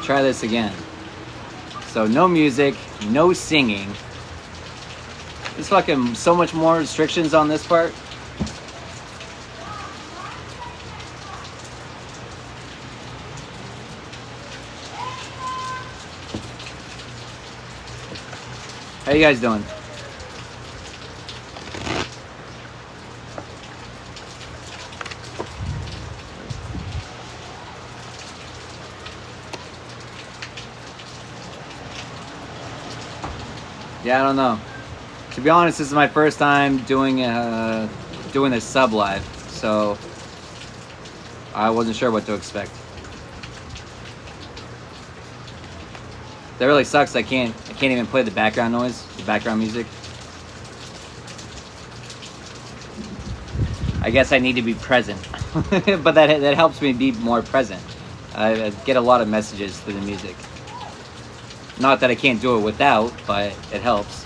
try this again. So no music, no singing. There's fucking so much more restrictions on this part. How you guys doing? Yeah, I don't know. To be honest, this is my first time doing this sub live, so I wasn't sure what to expect. That really sucks. I can't even play the background noise, the background music. I guess I need to be present, but that helps me be more present. I get a lot of messages through the music. Not that I can't do it without, but it helps.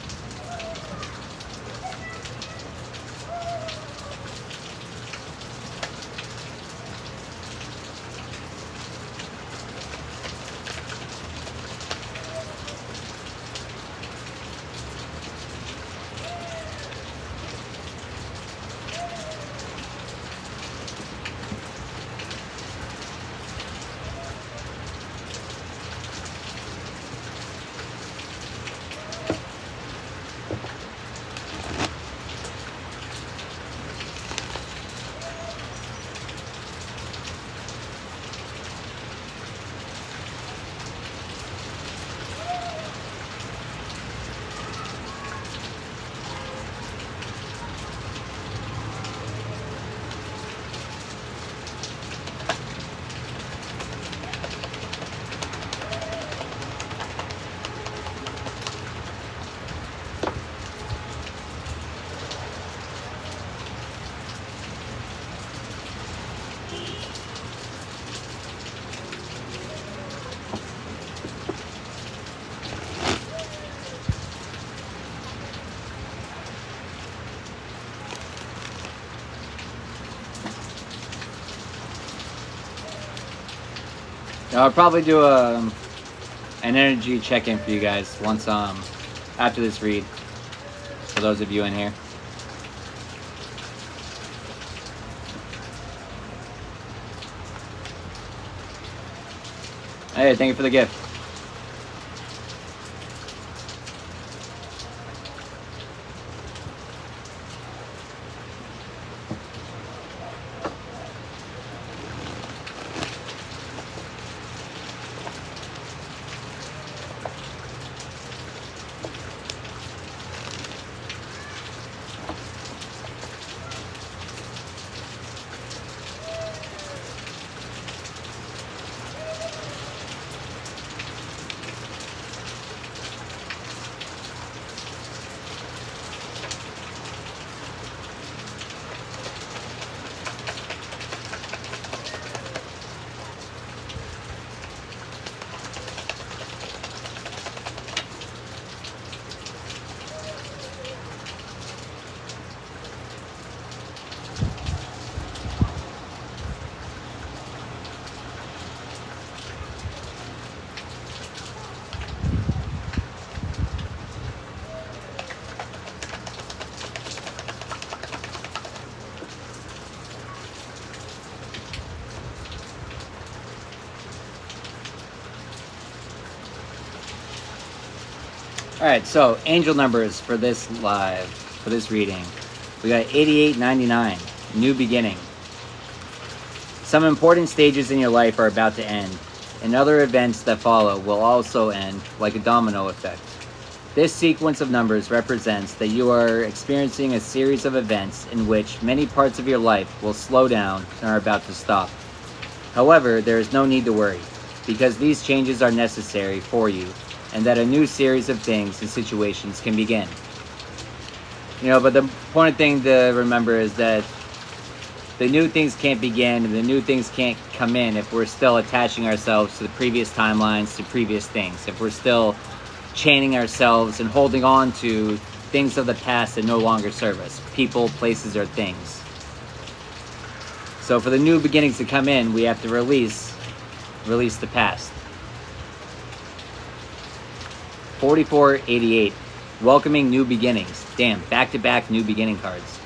I'll probably do an energy check-in for you guys once after this read, for those of you in here. Hey, thank you for the gift. Alright, so angel numbers for this live, for this reading. We got 8899, new beginning. Some important stages in your life are about to end, and other events that follow will also end, like a domino effect. This sequence of numbers represents that you are experiencing a series of events in which many parts of your life will slow down and are about to stop. However, there is no need to worry, because these changes are necessary for you, and that a new series of things and situations can begin. But the important thing to remember is that the new things can't begin and the new things can't come in if we're still attaching ourselves to the previous timelines, to previous things. If we're still chaining ourselves and holding on to things of the past that no longer serve us. People, places, or things. So for the new beginnings to come in, we have to release the past. 4488. Welcoming new beginnings. Damn, back-to-back new beginning cards.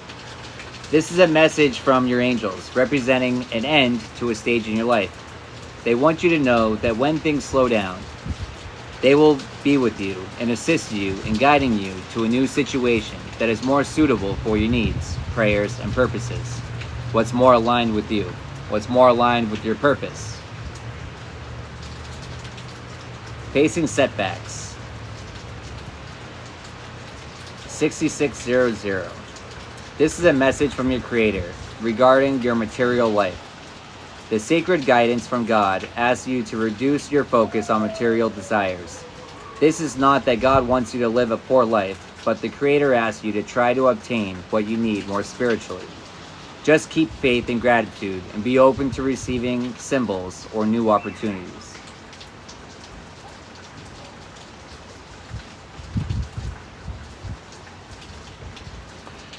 This is a message from your angels, representing an end to a stage in your life. They want you to know that when things slow down, they will be with you and assist you in guiding you to a new situation that is more suitable for your needs, prayers, and purposes. What's more aligned with you? What's more aligned with your purpose? Facing setbacks. 6600. This is a message from your Creator regarding your material life. The sacred guidance from God asks you to reduce your focus on material desires. This is not that God wants you to live a poor life, but the Creator asks you to try to obtain what you need more spiritually. Just keep faith and gratitude and be open to receiving symbols or new opportunities.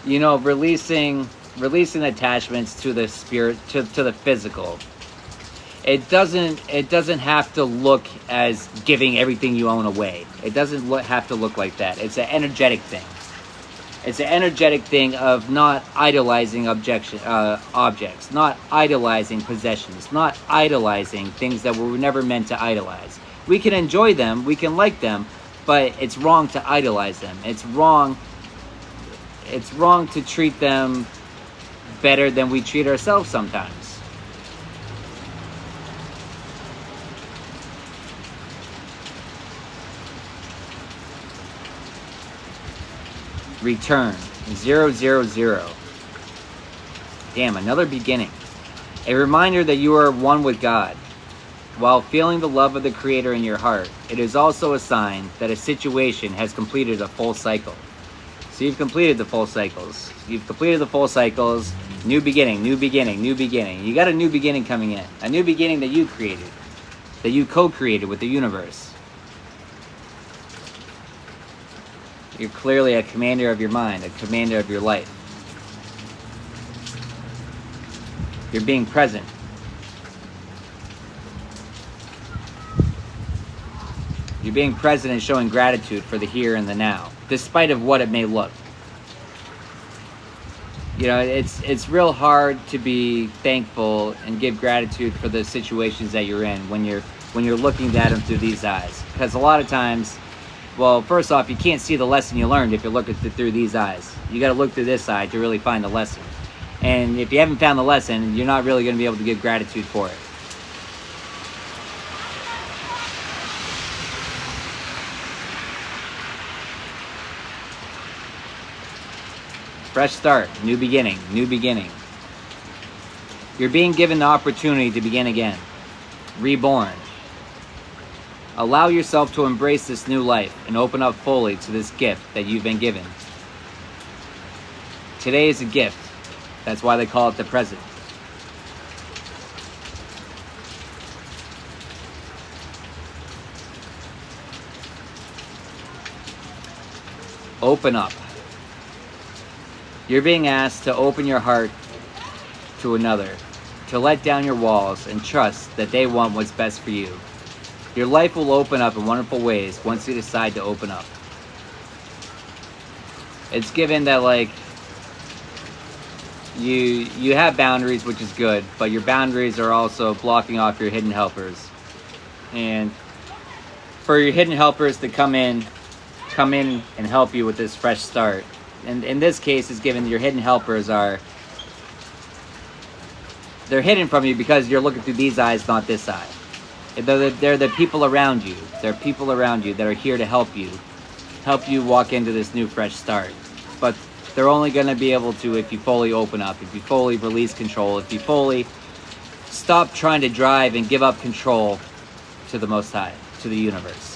You know, releasing attachments to the spirit, to the physical. It doesn't have to look as giving everything you own away. It doesn't have to look like that. It's an energetic thing. It's an energetic thing of not idolizing objects, not idolizing possessions, not idolizing things that were never meant to idolize. We can enjoy them, we can like them, but it's wrong to idolize them. It's wrong to treat them better than we treat ourselves sometimes. Return. 000. Damn, another beginning. A reminder that you are one with God. While feeling the love of the Creator in your heart, it is also a sign that a situation has completed a full cycle. So you've completed the full cycles. You've completed the full cycles. New beginning, new beginning, new beginning. You got a new beginning coming in. A new beginning that you created. That you co-created with the universe. You're clearly a commander of your mind, a commander of your life. You're being present. You're being present and showing gratitude for the here and the now, despite of what it may look. You know, it's real hard to be thankful and give gratitude for the situations that you're in when you're looking at them through these eyes. Because a lot of times, well, first off, you can't see the lesson you learned if you look at it through these eyes. You got to look through this eye to really find the lesson. And if you haven't found the lesson, you're not really going to be able to give gratitude for it. Fresh start, new beginning, new beginning. You're being given the opportunity to begin again. Reborn. Allow yourself to embrace this new life and open up fully to this gift that you've been given. Today is a gift. That's why they call it the present. Open up. You're being asked to open your heart to another, to let down your walls and trust that they want what's best for you. Your life will open up in wonderful ways once you decide to open up. It's given that, like, you have boundaries, which is good, but your boundaries are also blocking off your hidden helpers. And for your hidden helpers to come in and help you with this fresh start. And in this case, it's given your hidden helpers they're hidden from you because you're looking through these eyes, not this eye. They're the people around you. They're people around you that are here to help you walk into this new fresh start. But they're only going to be able to if you fully open up, if you fully release control, if you fully stop trying to drive and give up control to the Most High, to the universe.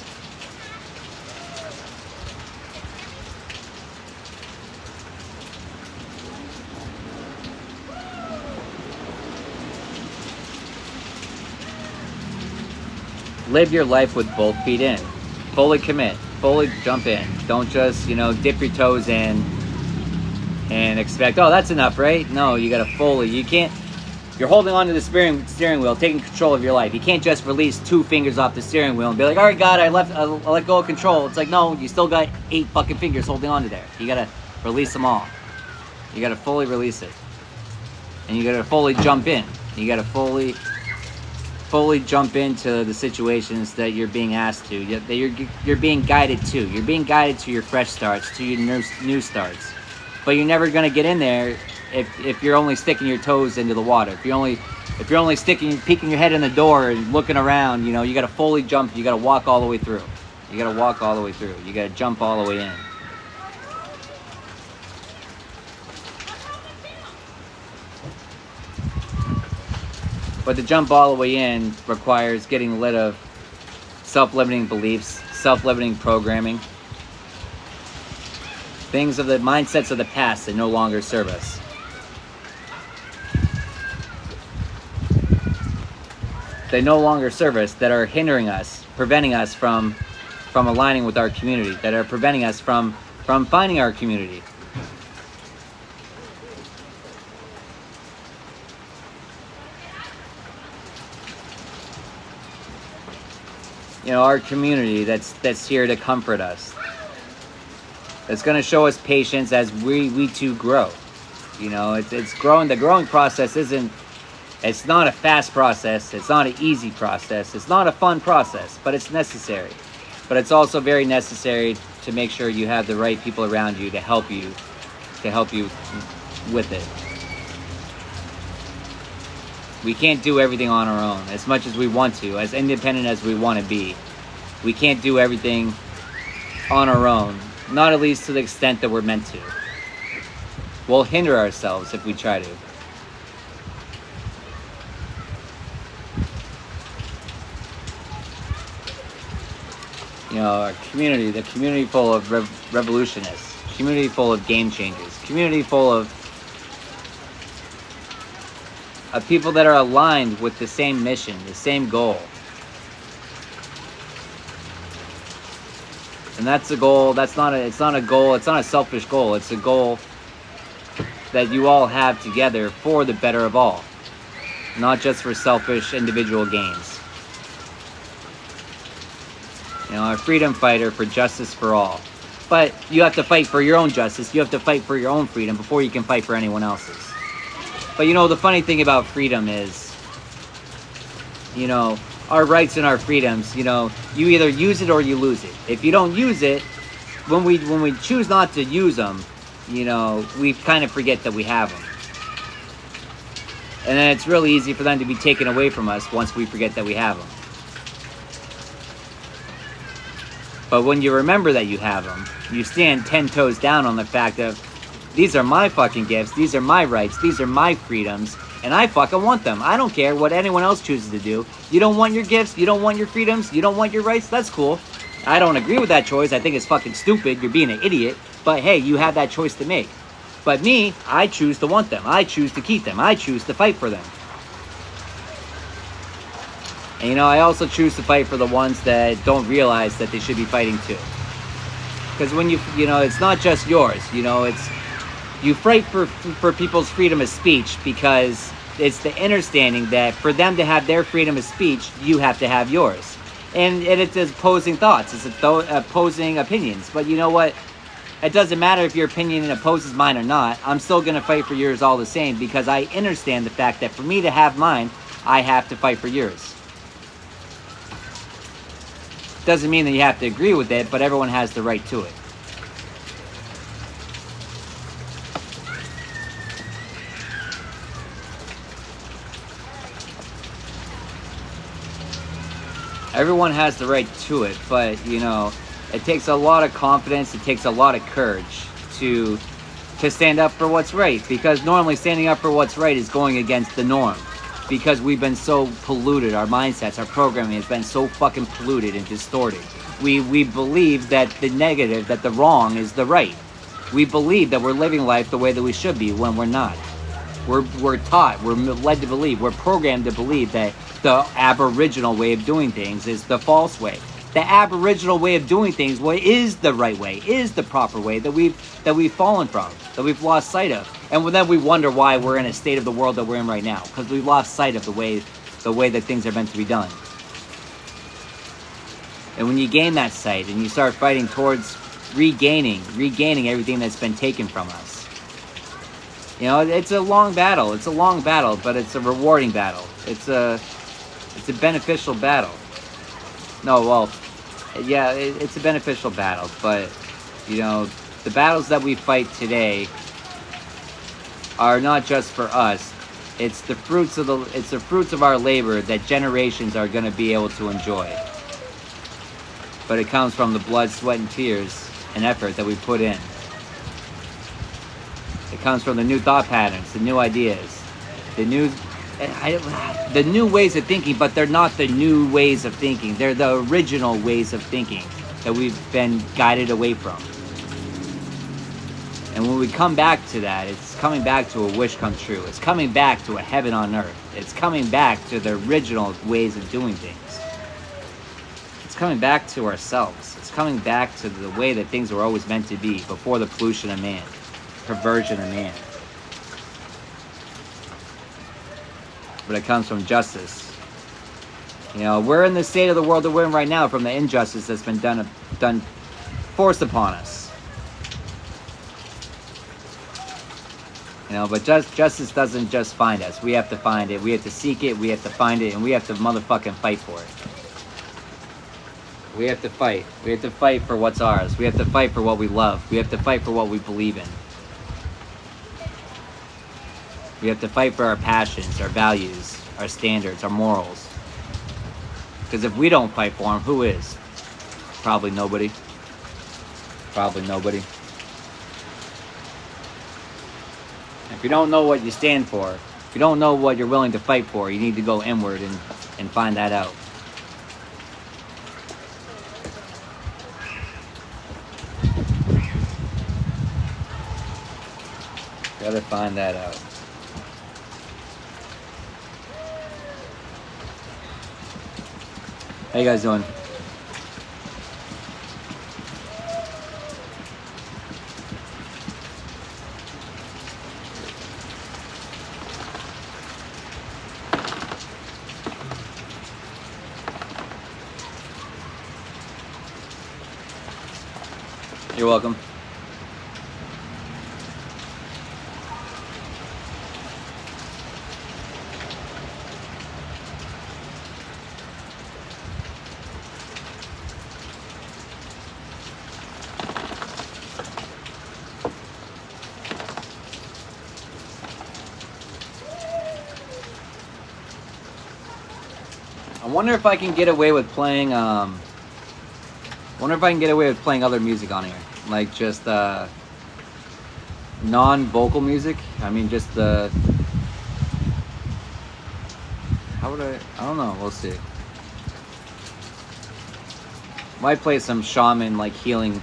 Live your life with both feet in. Fully commit. Fully jump in. Don't just, dip your toes in and expect, oh, that's enough, right? No, you gotta fully. You can't You're holding on to the steering wheel, taking control of your life. You can't just release 2 fingers off the steering wheel and be like, all right, God, I let go of control. It's like, no, you still got 8 fucking fingers holding on to there. You gotta release them all. You gotta fully release it. And you gotta fully jump in. You gotta fully jump into the situations that you're being asked to, that you're being guided to. You're being guided to your fresh starts, to your new starts. But you're never gonna get in there if you're only sticking your toes into the water. If you're only peeking your head in the door and looking around, you know, you gotta fully jump. You gotta walk all the way through. You gotta walk all the way through. You gotta jump all the way in. But to jump all the way in requires getting rid of self-limiting beliefs, self-limiting programming, things of the mindsets of the past that no longer serve us. They no longer serve us, that are hindering us, preventing us from aligning with our community, that are preventing us from finding our community. You know, our community that's here to comfort us. It's going to show us patience as we too grow. You know, it's growing. The growing process it's not a fast process. It's not an easy process. It's not a fun process, but it's necessary. But it's also very necessary to make sure you have the right people around you to help you with it. We can't do everything on our own, as much as we want to, as independent as we want to be. We can't do everything on our own, not at least to the extent that we're meant to. We'll hinder ourselves if we try to. You know, our community, the community full of revolutionists, community full of game changers, community full of people that are aligned with the same mission, the same goal. And that's a goal. It's not a goal. It's not a selfish goal. It's a goal that you all have together for the better of all, not just for selfish individual gains. You know, a freedom fighter for justice for all. But you have to fight for your own justice. You have to fight for your own freedom before you can fight for anyone else's. But you know, the funny thing about freedom is, you know, our rights and our freedoms, you know, you either use it or you lose it. If you don't use it, when we choose not to use them, you know, we kind of forget that we have them. And then it's really easy for them to be taken away from us once we forget that we have them. But when you remember that you have them, you stand 10 toes down on the fact of, these are my fucking gifts, these are my rights, these are my freedoms, and I fucking want them. I don't care what anyone else chooses to do. You don't want your gifts, you don't want your freedoms, you don't want your rights, that's cool. I don't agree with that choice, I think it's fucking stupid, you're being an idiot, but hey, you have that choice to make. But me, I choose to want them, I choose to keep them, I choose to fight for them. And you know, I also choose to fight for the ones that don't realize that they should be fighting too. Because when you know, it's not just yours, you know, you fight for people's freedom of speech because it's the understanding that for them to have their freedom of speech, you have to have yours. And it's opposing thoughts, it's opposing opinions. But you know what? It doesn't matter if your opinion opposes mine or not. I'm still going to fight for yours all the same because I understand the fact that for me to have mine, I have to fight for yours. Doesn't mean that you have to agree with it, but everyone has the right to it. Everyone has the right to it, but you know, it takes a lot of confidence, it takes a lot of courage to stand up for what's right, because normally standing up for what's right is going against the norm. Because we've been so polluted, our mindsets, our programming has been so fucking polluted and distorted. We believe that the negative, that the wrong is the right. We believe that we're living life the way that we should be when we're not. We're taught, we're led to believe, we're programmed to believe that the aboriginal way of doing things is the false way. the aboriginal way of doing things, what is the right way, is the proper way that we've fallen from, that we've lost sight of. And then we wonder why we're in a state of the world that we're in right now, because we've lost sight of the way that things are meant to be done. And when you gain that sight and you start fighting towards regaining everything that's been taken from us, you know, it's a long battle. It's a long battle, but it's a rewarding battle. It's a beneficial battle. No, well, yeah, it's a beneficial battle, but you know, the battles that we fight today are not just for us. It's the fruits of our labor that generations are going to be able to enjoy. But it comes from the blood, sweat, and tears and effort that we put in. It comes from the new thought patterns, the new ideas, the new ways of thinking, but they're not the new ways of thinking. They're the original ways of thinking that we've been guided away from. And when we come back to that, it's coming back to a wish come true. It's coming back to a heaven on earth. It's coming back to the original ways of doing things. It's coming back to ourselves. It's coming back to the way that things were always meant to be before the pollution of man, perversion of man. But it comes from justice. You know, we're in the state of the world that we're in right now from the injustice that's been done forced upon us. You know, but justice doesn't just find us. We have to find it. We have to seek it. We have to find it. And we have to motherfucking fight for it. We have to fight. We have to fight for what's ours. We have to fight for what we love. We have to fight for what we believe in. We have to fight for our passions, our values, our standards, our morals. Because if we don't fight for them, who is? Probably nobody. Probably nobody. If you don't know what you stand for, if you don't know what you're willing to fight for, you need to go inward and find that out. You gotta find that out. How you guys doing? You're welcome. I wonder if I can get away with playing other music on here, like just non-vocal music. I mean, just the how would I don't know, we'll see. Might play some shaman like healing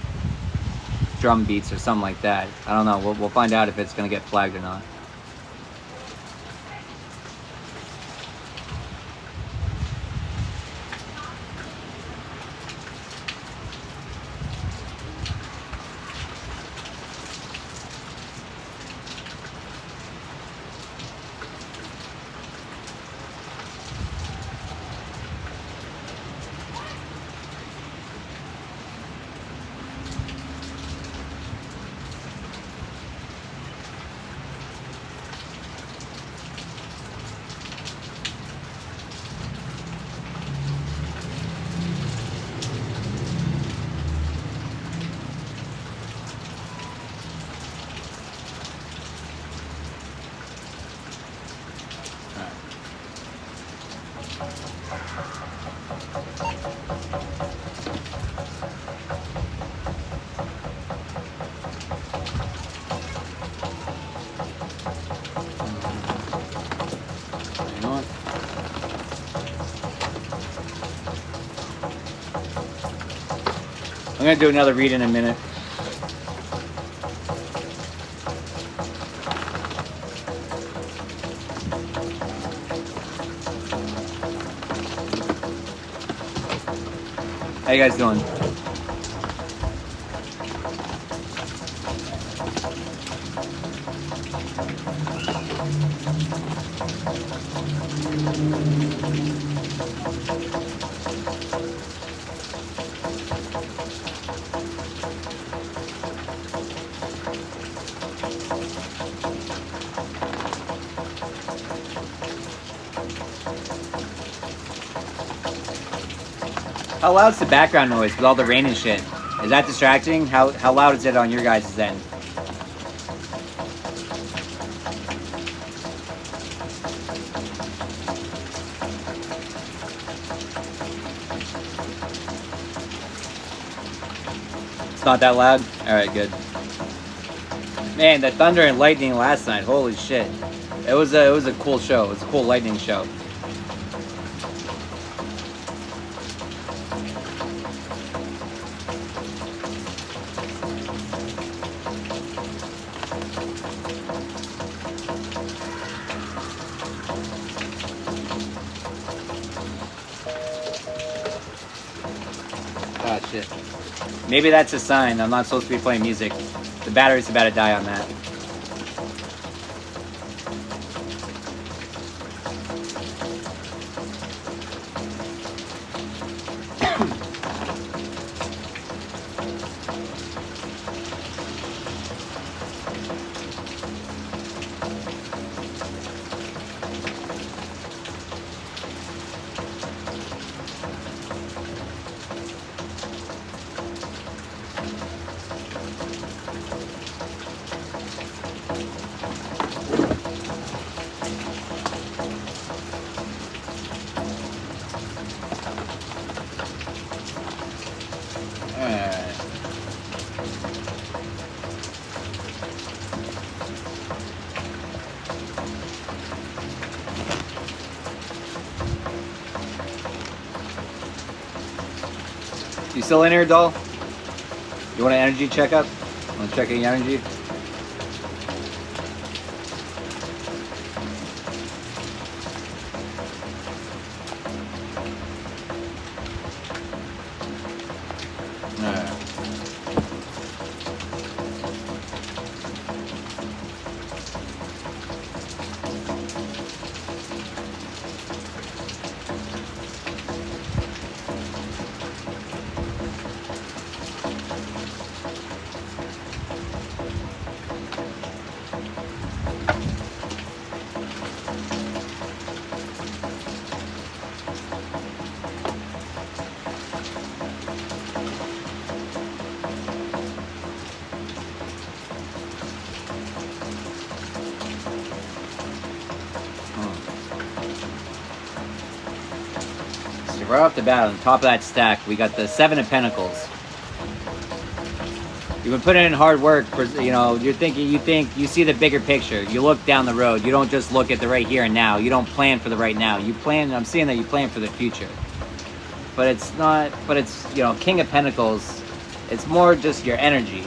drum beats or something like that. I don't know, we'll find out if it's gonna get flagged or not. I'm gonna do another read in a minute. How you guys doing? How loud's the background noise with all the rain and shit? Is that distracting? How loud is it on your guys' end? It's not that loud? Alright, good. Man, the thunder and lightning last night, holy shit. It was a cool show. It was a cool lightning show. Oh shit. Maybe that's a sign I'm not supposed to be playing music. The battery's about to die on that. You still in here, doll? You want an energy checkup? Want to check your energy? Right off the bat, on top of that stack, we got the Seven of Pentacles. You've been putting in hard work for, you see the bigger picture. You look down the road. You don't just look at the right here and now. You don't plan for the right now. I'm seeing that you plan for the future. But it's King of Pentacles, it's more just your energy.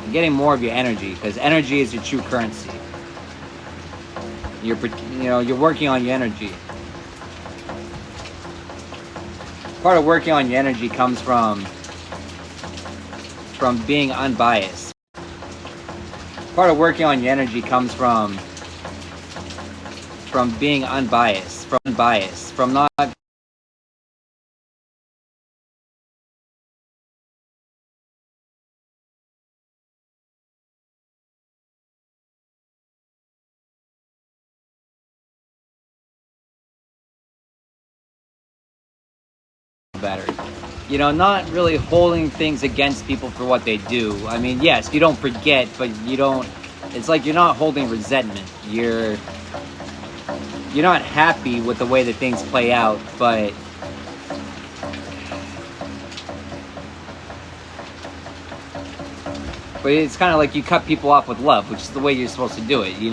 You're getting more of your energy, because energy is your true currency. You're working on your energy. Part of working on your energy comes from being unbiased. Part of working on your energy comes from being unbiased, from not battery. Not really holding things against people for what they do. I mean, yes, you don't forget, but it's like you're not holding resentment. You're not happy with the way that things play out, but it's kind of like you cut people off with love, which is the way you're supposed to do it. You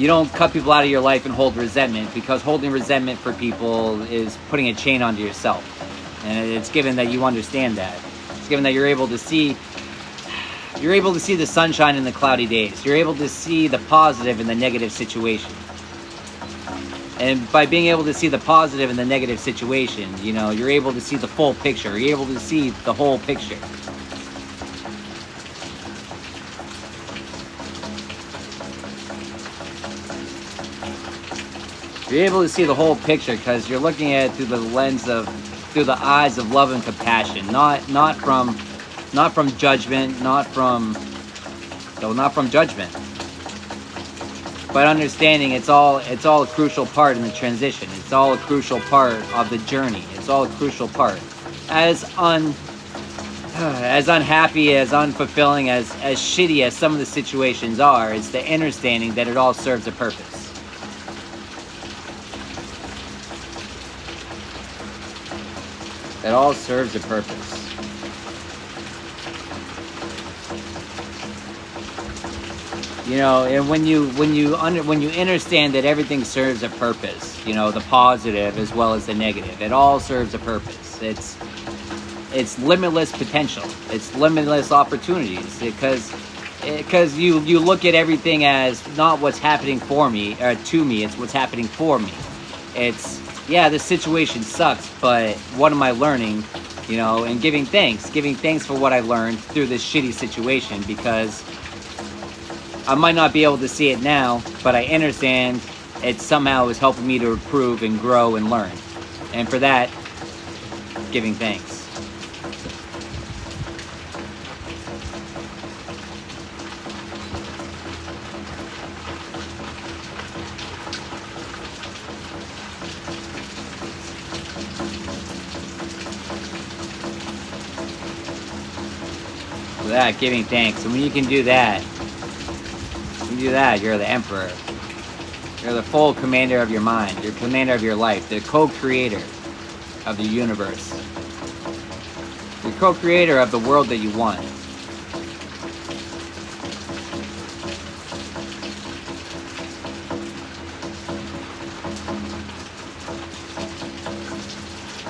don't cut people out of your life and hold resentment, because holding resentment for people is putting a chain onto yourself. And it's given that you understand that. It's given that you're able to see the sunshine in the cloudy days. You're able to see the positive in the negative situation. And by being able to see the positive and the negative situation, you know, you're able to see the full picture. You're able to see the whole picture. You're able to see the whole picture because you're looking at it through the lens of, through the eyes of love and compassion, not from judgment, not from judgment, but understanding it's all a crucial part in the transition. It's all a crucial part of the journey. It's all a crucial part. As unhappy, as unfulfilling, as shitty as some of the situations are, it's the understanding that it all serves a purpose. It all serves a purpose. You know, and when you understand that everything serves a purpose, you know, the positive as well as the negative, it all serves a purpose. It's limitless potential. It's limitless opportunities because you look at everything as not what's happening for me or to me. It's what's happening for me. It's, yeah, this situation sucks, but what am I learning? You know, and giving thanks for what I learned through this shitty situation, because I might not be able to see it now, but I understand it somehow is helping me to improve and grow and learn. And for that, giving thanks. For that, giving thanks. And when you can do that, you're the emperor. You're the full commander of your mind. You're commander of your life. The co-creator of the universe. The co-creator of the world that you want.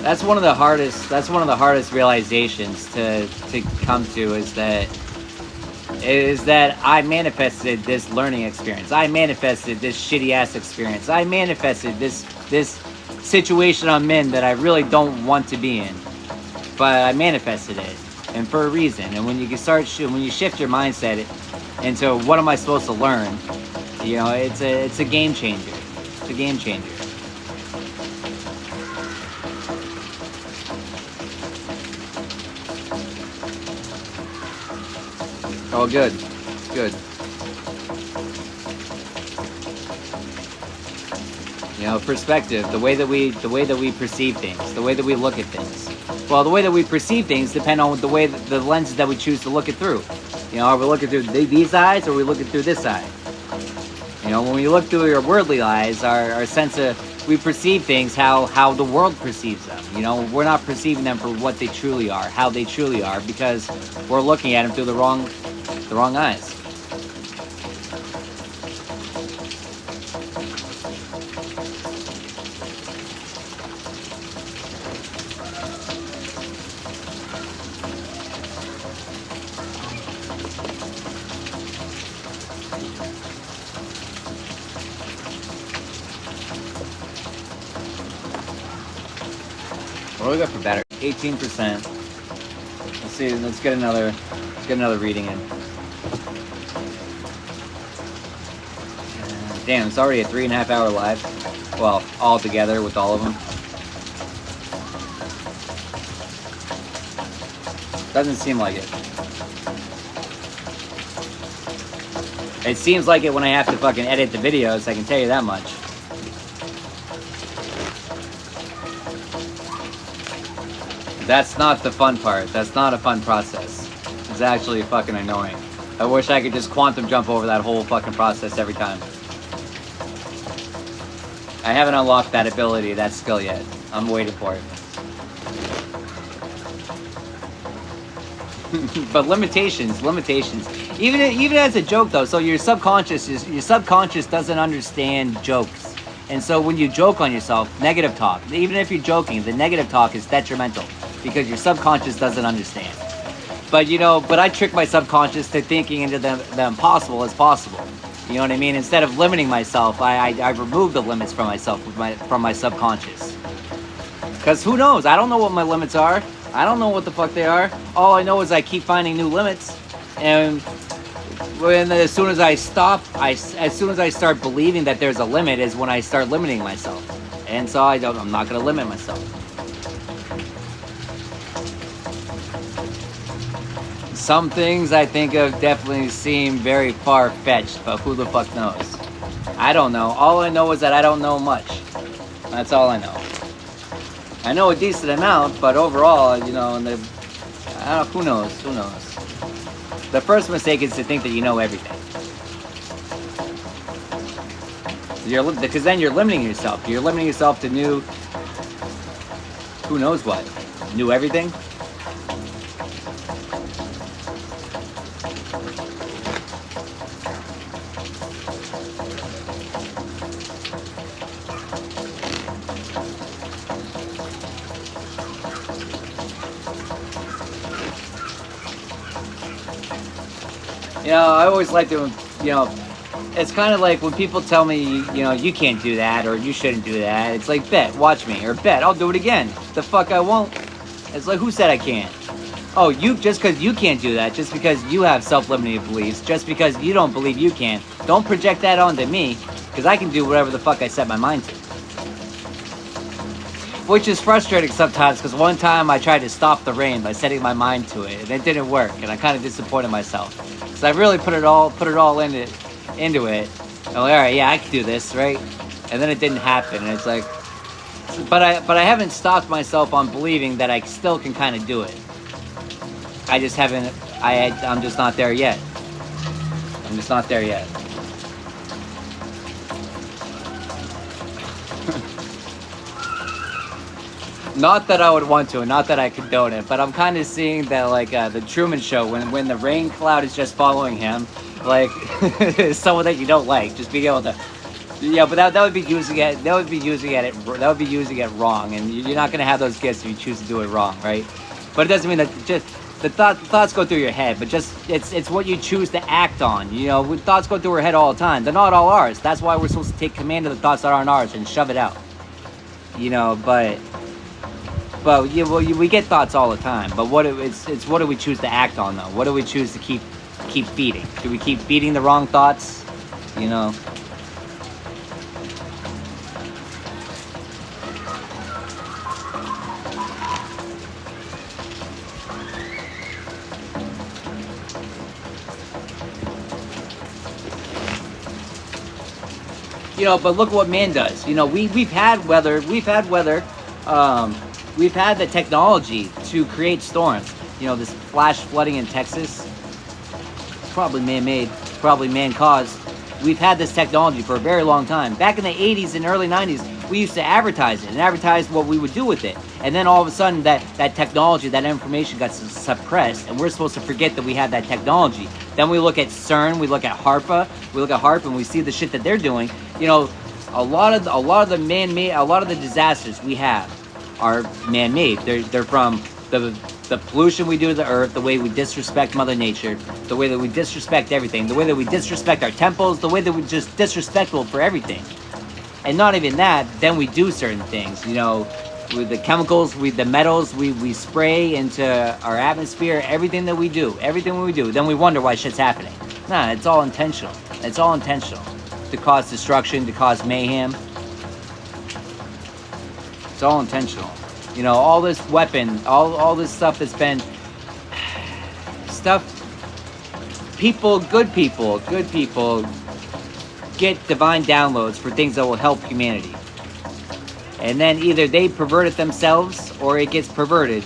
That's one of the hardest realizations to come to, is that I manifested this learning experience. I manifested this shitty ass experience. I manifested this situation I'm in that I really don't want to be in, but I manifested it, and for a reason. And when you shift your mindset into what am I supposed to learn, you know, it's a game changer. It's a game changer. Oh, good. Good. You know, perspective, the way that we perceive things, the way that we look at things. Well, the way that we perceive things depend on the way the lenses that we choose to look it through. You know, are we looking through these eyes, or are we looking through this eye? You know, when we look through your worldly eyes, our sense of, we perceive things how the world perceives them. You know, we're not perceiving them for what they truly are, how they truly are, because we're looking at them through the wrong eyes. What do we got for battery? 18%. Let's see. Let's get another reading in. Damn, it's already a 3.5 hour live. Well, all together with all of them. Doesn't seem like it. It seems like it when I have to fucking edit the videos, I can tell you that much. That's not the fun part. That's not a fun process. It's actually fucking annoying. I wish I could just quantum jump over that whole fucking process every time. I haven't unlocked that ability, that skill yet. I'm waiting for it. But limitations. Even as a joke though, so your subconscious doesn't understand jokes. And so when you joke on yourself, negative talk, even if you're joking, the negative talk is detrimental because your subconscious doesn't understand. But you know, I trick my subconscious to thinking into the impossible as possible. You know what I mean? Instead of limiting myself, I remove the limits from myself from my subconscious. Because who knows? I don't know what my limits are. I don't know what the fuck they are. All I know is I keep finding new limits, and as soon as I start believing that there's a limit, is when I start limiting myself. And so I'm not gonna limit myself. Some things I think of definitely seem very far-fetched, but who the fuck knows? I don't know. All I know is that I don't know much. That's all I know. I know a decent amount, but overall, you know, who knows? Who knows? The first mistake is to think that you know everything. Because then you're limiting yourself. You're limiting yourself to new, who knows what? New everything? You know, I always like to, you know, it's kind of like when people tell me, you know, you can't do that or you shouldn't do that. It's like, bet, watch me, or bet, I'll do it again. The fuck I won't. It's like, who said I can't? Oh, just because you can't do that, just because you have self-limiting beliefs, just because you don't believe you can, don't project that onto me, because I can do whatever the fuck I set my mind to. Which is frustrating sometimes, because one time I tried to stop the rain by setting my mind to it, and it didn't work, and I kind of disappointed myself. So I really put it all into it. I'm like, all right, yeah, I can do this, right? And then it didn't happen, and it's like, but I haven't stopped myself on believing that I still can kind of do it. I just haven't. I'm just not there yet. I'm just not there yet. Not that I would want to, and not that I condone it, but I'm kind of seeing that, like, the Truman Show, when the rain cloud is just following him, like, someone that you don't like, just being able to, yeah, but that would be using it wrong, and you're not gonna have those gifts if you choose to do it wrong, right? But it doesn't mean that just the thoughts go through your head, but just it's what you choose to act on. You know, thoughts go through our head all the time. They're not all ours. That's why we're supposed to take command of the thoughts that aren't ours and shove it out. You know, but yeah, well, we get thoughts all the time. But what do we choose to act on, though? What do we choose to keep feeding? Do we keep feeding the wrong thoughts? You know. You know, but look what man does. You know, we've had weather. We've had the technology to create storms. You know, this flash flooding in Texas, probably man-made, probably man-caused. We've had this technology for a very long time. Back in the 80s and early 90s, we used to advertise it and advertise what we would do with it. And then all of a sudden, that technology, that information got suppressed, and we're supposed to forget that we had that technology. Then we look at CERN, we look at HARPA, and we see the shit that they're doing. You know, a lot of the man-made, a lot of the disasters we have are man-made. They're from the pollution we do to the earth, the way we disrespect Mother Nature, the way that we disrespect everything, the way that we disrespect our temples, the way that we're just disrespectful for everything. And not even that, then we do certain things, you know, with the chemicals, the metals we spray into our atmosphere, everything we do, then we wonder why shit's happening. Nah, it's all intentional. It's all intentional. To cause destruction, to cause mayhem. It's all intentional. You know, all this weapon, all this stuff that's been good people get divine downloads for things that will help humanity. And then either they pervert it themselves or it gets perverted,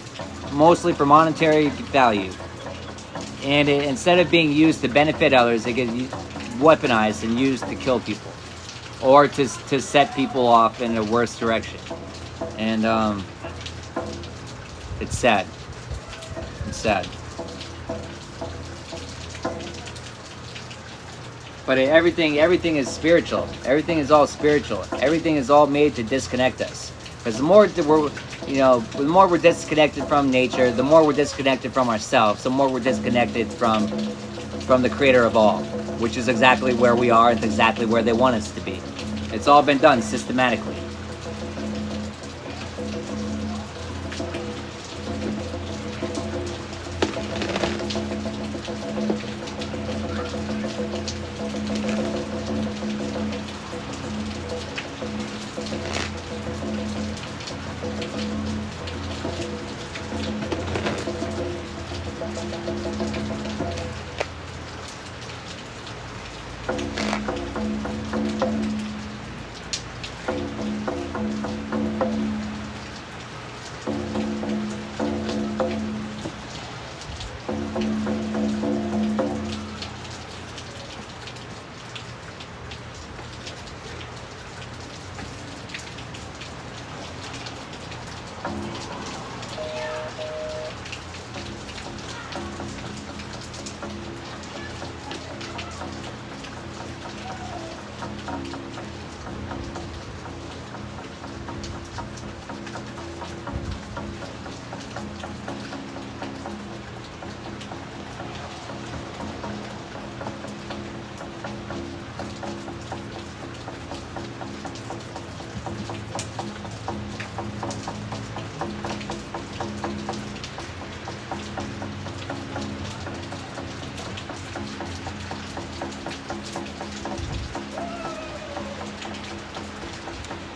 mostly for monetary value. And instead of being used to benefit others, it gets weaponized and used to kill people or to set people off in a worse direction. And it's sad. It's sad. But everything is spiritual. Everything is all spiritual. Everything is all made to disconnect us. Because the more we're disconnected from nature, the more we're disconnected from ourselves, the more we're disconnected from the creator of all. which is exactly where we are. It's exactly where they want us to be. It's all been done systematically.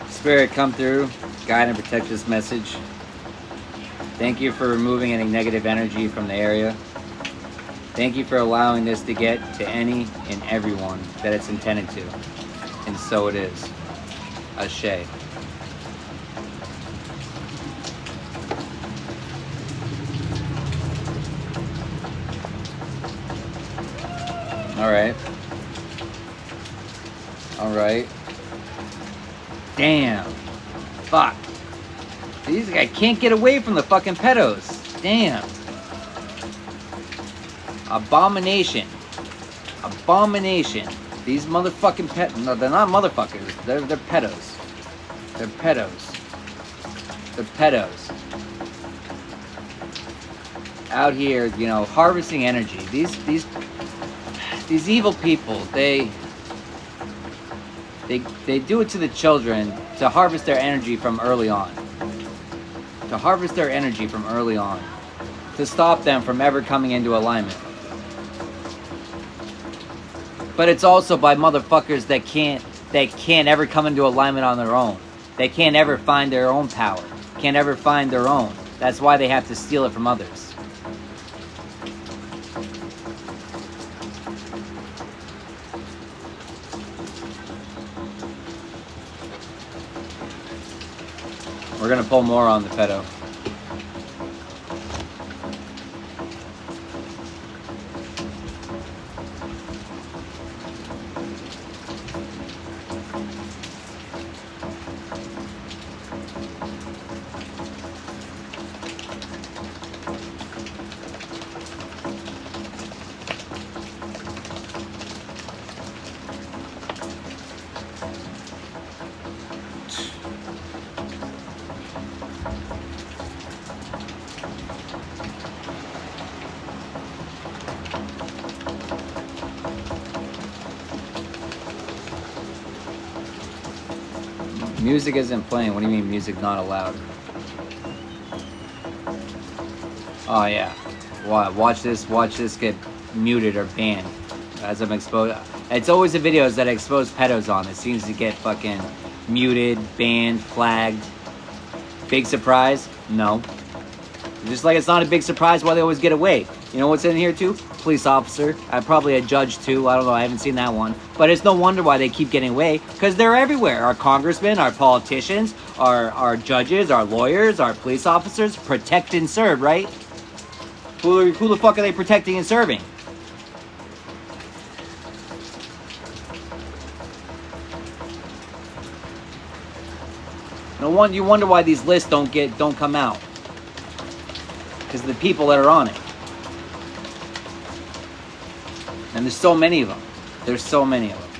Spirit, come through, guide and protect this message. Thank you for removing any negative energy from the area. Thank you for allowing this to get to any and everyone that it's intended to. And so it is. Ashe. Alright. Alright. Damn. Fuck. These guys can't get away from the fucking pedos. Damn. Abomination. Abomination. These motherfucking no, they're not motherfuckers. They're pedos. They're pedos. They're pedos. Out here, you know, harvesting energy. These evil people, they do it to the children to harvest their energy from early on. To harvest their energy from early on. To stop them from ever coming into alignment. But it's also by motherfuckers that can't ever come into alignment on their own. They can't ever find their own power. Can't ever find their own. That's why they have to steal it from others. We're gonna pull more on the pedo. Music isn't playing. What do you mean music not allowed? Oh yeah. Watch this get muted or banned. As I'm exposed. It's always the videos that expose pedos on. It seems to get fucking muted, banned, flagged. Big surprise? No. Just like it's not a big surprise why they always get away. You know what's in here too? Police officer. Probably a judge too. I don't know. I haven't seen that one. But it's no wonder why they keep getting away. Because they're everywhere. Our congressmen, our politicians, our judges, our lawyers, our police officers. Protect and serve, right? Who the fuck are they protecting and serving? No wonder you wonder why these lists don't come out. Because of the people that are on it. And there's so many of them. There's so many of them.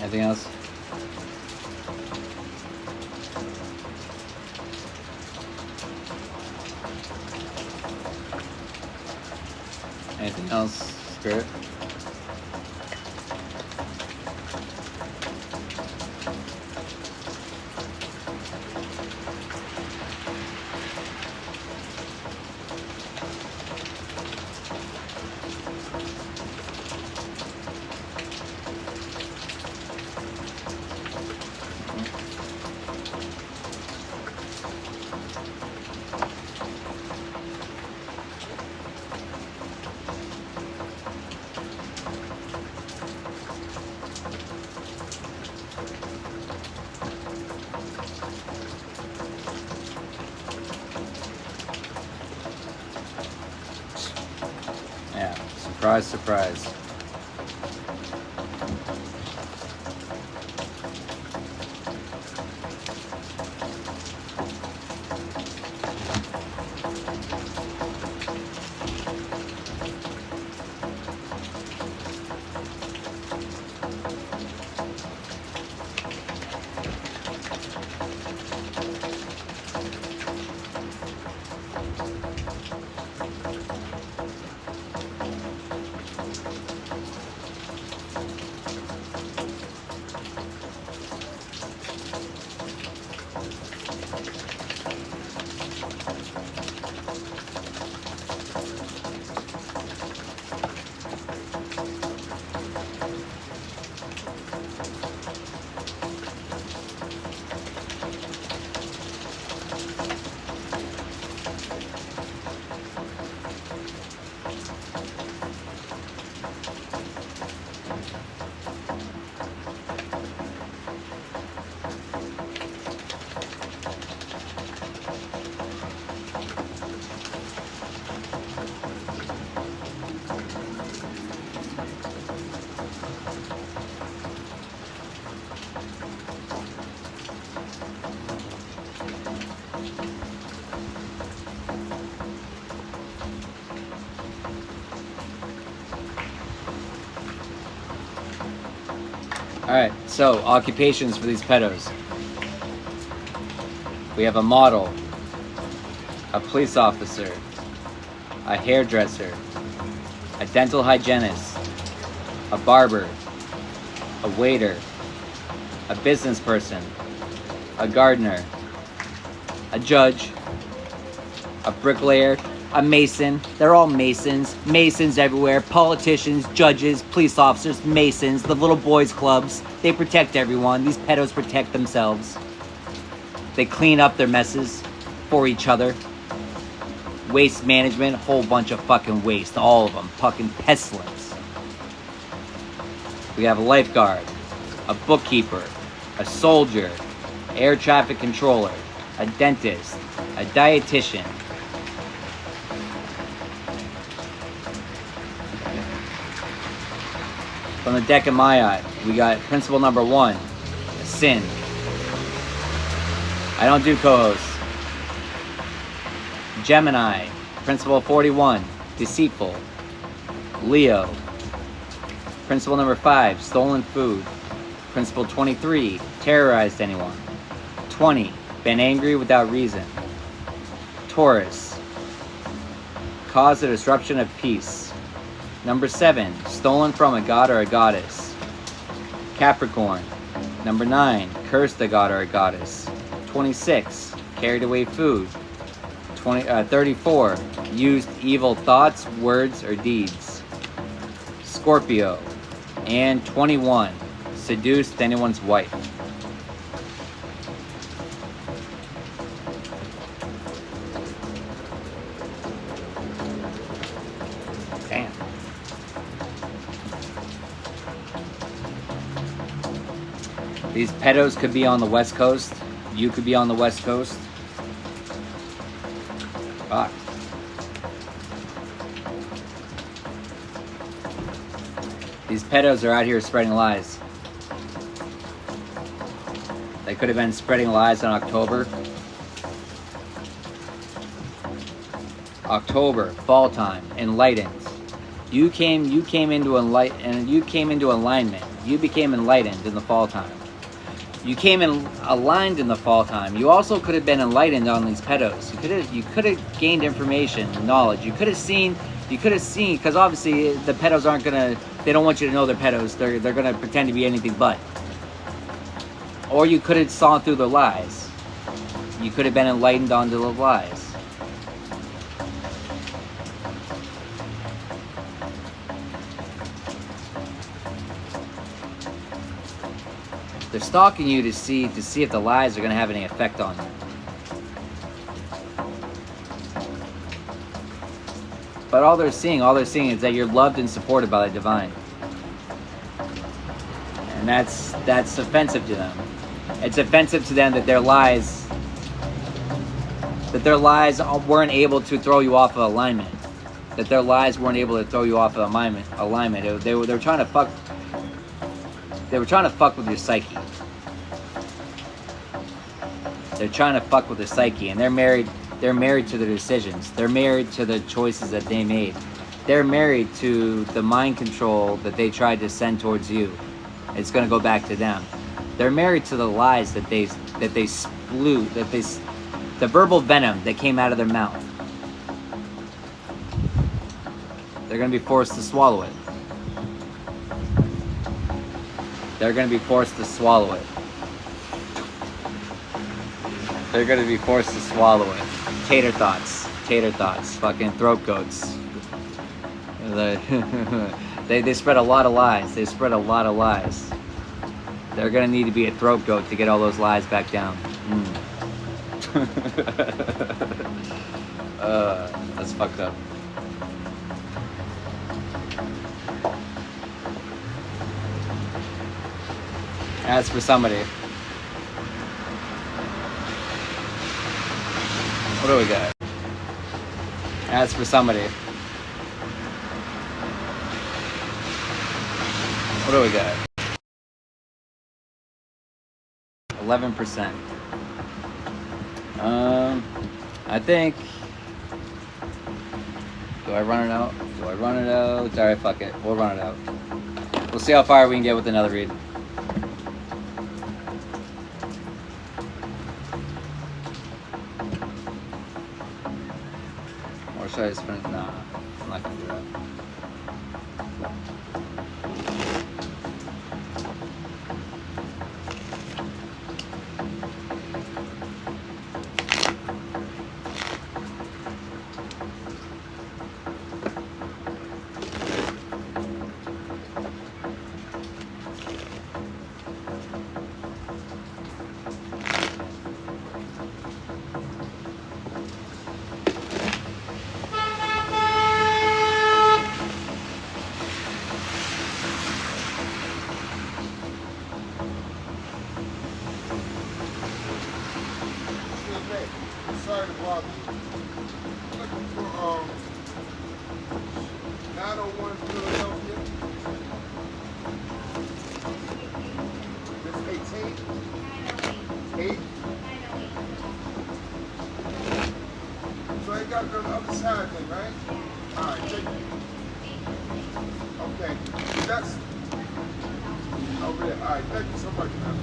Anything else? Anything else, Spirit? Yeah, surprise, surprise. Alright, so occupations for these pedos. We have a model, a police officer, a hairdresser, a dental hygienist, a barber, a waiter, a business person, a gardener, a judge, a bricklayer, a mason. They're all masons. Masons everywhere. Politicians, judges, police officers, masons, the little boys clubs. They protect everyone. These pedos protect themselves. They clean up their messes for each other. Waste management, whole bunch of fucking waste. All of them. Fucking pestilence. We have a lifeguard, a bookkeeper, a soldier, air traffic controller, a dentist, a dietitian. From the deck of Maiad, we got principle number 1, sin. I don't do co-hosts. Gemini, principle 41, deceitful. Leo, principle number 5, stolen food. Principle 23, terrorized anyone. 20, been angry without reason. Taurus, caused a disruption of peace. Number 7, stolen from a god or a goddess. Capricorn, number 9, cursed a god or a goddess. 26, carried away food. 34, used evil thoughts, words, or deeds. Scorpio, and 21, seduced anyone's wife. Damn. These pedos could be on the West Coast. You could be on the West Coast. Fuck. These pedos are out here spreading lies. They could have been spreading lies in October. October, fall time, enlightened. You came into alignment. You became enlightened in the fall time. You came in aligned in the fall time. You also could have been enlightened on these pedos. You could have gained information, knowledge. You could have seen You could have seen, because obviously the pedos aren't gonna, they don't want you to know they're pedos. They're gonna pretend to be anything but. Or you could have saw through the lies. You could have been enlightened onto the lies. They're stalking you to see if the lies are going to have any effect on you. But all they're seeing is that you're loved and supported by the divine. And that's offensive to them. It's offensive to them that their lies weren't able to throw you off of alignment. That their lies weren't able to throw you off of alignment. They were trying to fuck. They were trying to fuck with your psyche. They're trying to fuck with the psyche, and they're married to their decisions. They're married to the choices that they made. They're married to the mind control that they tried to send towards you. It's going to go back to them. They're married to the lies that they spewed, the verbal venom that came out of their mouth. They're going to be forced to swallow it. They're going to be forced to swallow it. They're going to be forced to swallow it. Tater thoughts, fucking throat goats. They spread a lot of lies. They're going to need to be a throat goat to get all those lies back down. That's fucked up. As for somebody. What do we got? As for somebody. What do we got? 11%. I think. Do I run it out? Alright, fuck it. We'll run it out. We'll see how far we can get with another read. Or should I just finish? Nah, I'm not gonna do that. Sorry to bother you. I'm looking for 901 Philadelphia. This 18? 8? So I got to go to the other side then, right? Alright, take it. Okay. That's over there. Alright, thank you so much, man.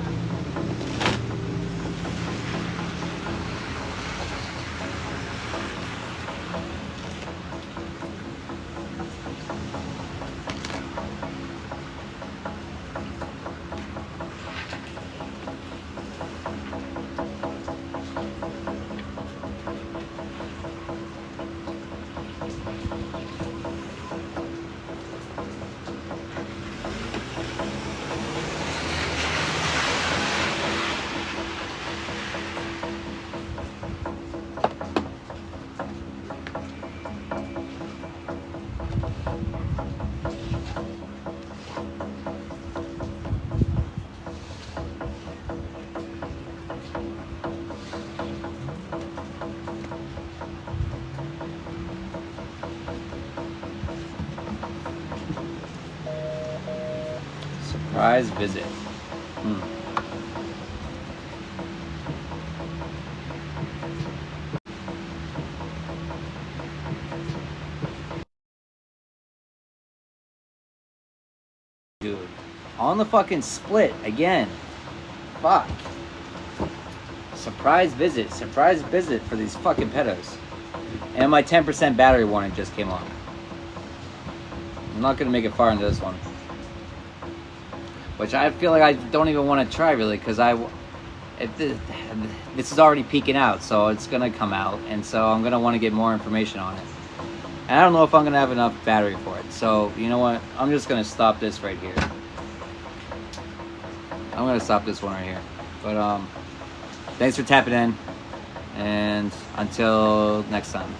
Surprise visit. Dude, on the fucking split again. Fuck. Surprise visit for these fucking pedos. And my 10% battery warning just came on. not gonna make it far into this one, which I feel like I don't even want to try really, because this is already peeking out, so it's gonna come out, and so I'm gonna want to get more information on it. And I don't know if I'm gonna have enough battery for it. So you know what? I'm just gonna stop this right here. I'm gonna stop this one right here. But thanks for tapping in, and until next time.